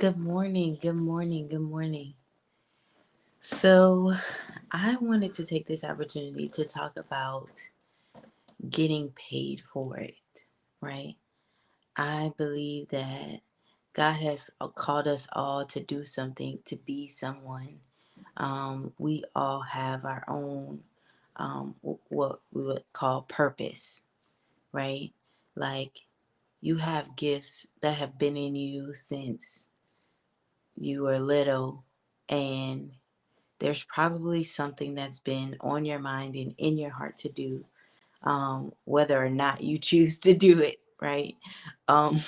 Good morning, good morning, good morning. So, I wanted to take this opportunity to talk about getting paid for it, right? I believe that God has called us all to do something, to be someone. We all have our own, what we would call purpose, right? Like, you have gifts that have been in you since you were little, and there's probably something that's been on your mind and in your heart to do, whether or not you choose to do it, right? Um,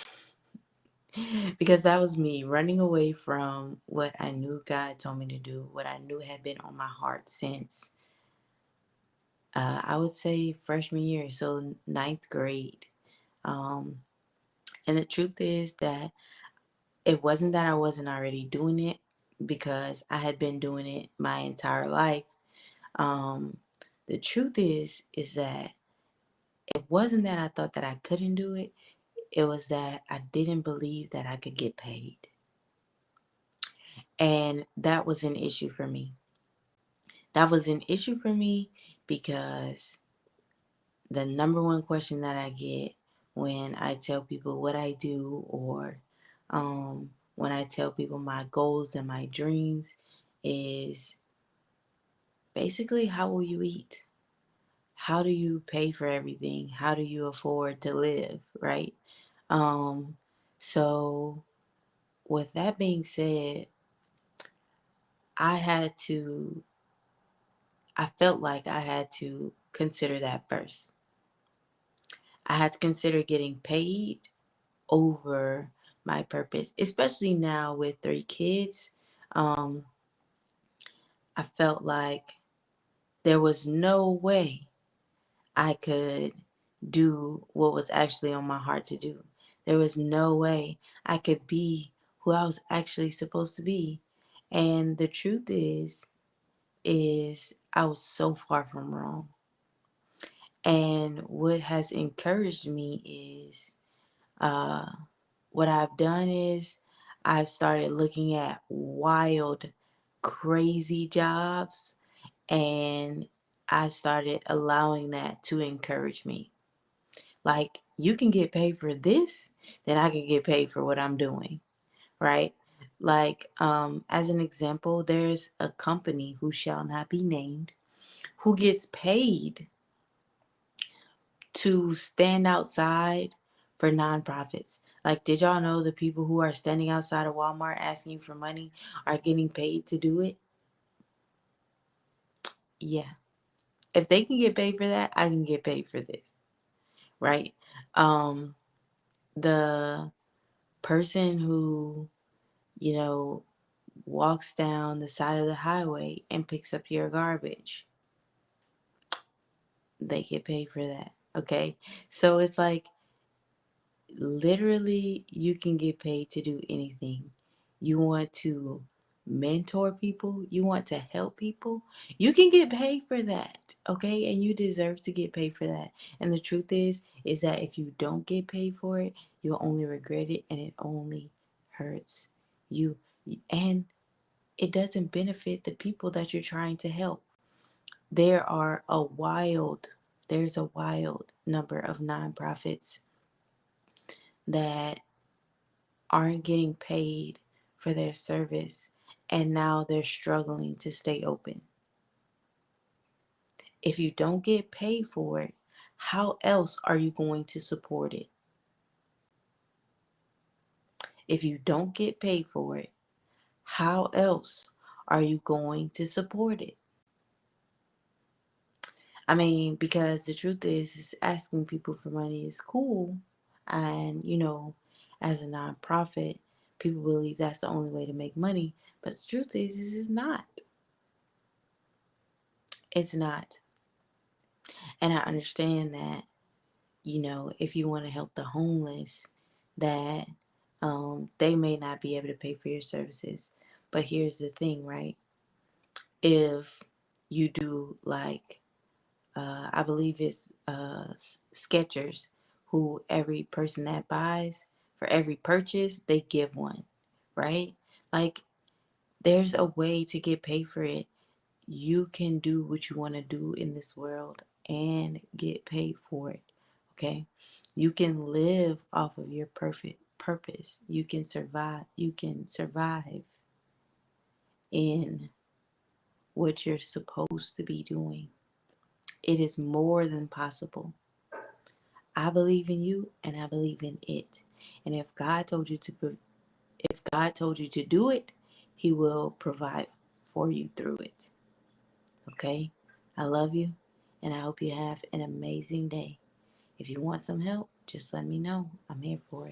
because that was me running away from what I knew God told me to do, what I knew had been on my heart since I would say freshman year, so ninth grade. Um, and the truth is that it wasn't that I wasn't already doing it, because I had been doing it my entire life. Um, the truth is that it wasn't that I thought that I couldn't do it. It was that I didn't believe that I could get paid. And that was an issue for me. That was an issue for me because the number one question that I get when I tell people what I do, or when I tell people my goals and my dreams, is basically, how will you eat? How do you pay for everything? How do you afford to live, right? Um, so with that being said, I had to, I felt like I had to consider that first. I had to consider getting paid over my purpose, especially now with three kids. Um, I felt like there was no way I could do what was actually on my heart to do. There was no way I could be who I was actually supposed to be. And the truth is I was so far from wrong. And what has encouraged me is, uh, what I've done is I've started looking at wild, crazy jobs, and I started allowing that to encourage me. Like, you can get paid for this, then I can get paid for what I'm doing, right? Like, as an example, there's a company who shall not be named who gets paid to stand outside for nonprofits. Like, did y'all know the people who are standing outside of Walmart asking you for money are getting paid to do it? Yeah. If they can get paid for that, I can get paid for this, right? Um, the person who, you know, walks down the side of the highway and picks up your garbage, they get paid for that. Okay. So it's like, literally, you can get paid to do anything. You want to mentor people, you want to help people, you can get paid for that. Okay. And you deserve to get paid for that. And the truth is that if you don't get paid for it, you'll only regret it, and it only hurts you. And it doesn't benefit the people that you're trying to help. There are a wild, there's a wild number of nonprofits that aren't getting paid for their service, and now they're struggling to stay open. If you don't get paid for it, how else are you going to support it? If you don't get paid for it, how else are you going to support it? I mean, because the truth is asking people for money is cool. And, as a nonprofit, people believe that's the only way to make money. But the truth is it's not. It's not. And I understand that, if you want to help the homeless, that they may not be able to pay for your services. But here's the thing, right? If you do, like, I believe it's Skechers, who every person that buys, for every purchase, they give one, right? Like, there's a way to get paid for it. You can do what you want to do in this world and get paid for it. Okay? You can live off of your perfect purpose. You can survive. You can survive in what you're supposed to be doing. It is more than possible. I believe in you and I believe in it. And if God told you to do it, he will provide for you through it. Okay? I love you and I hope you have an amazing day. If you want some help, just let me know. I'm here for it.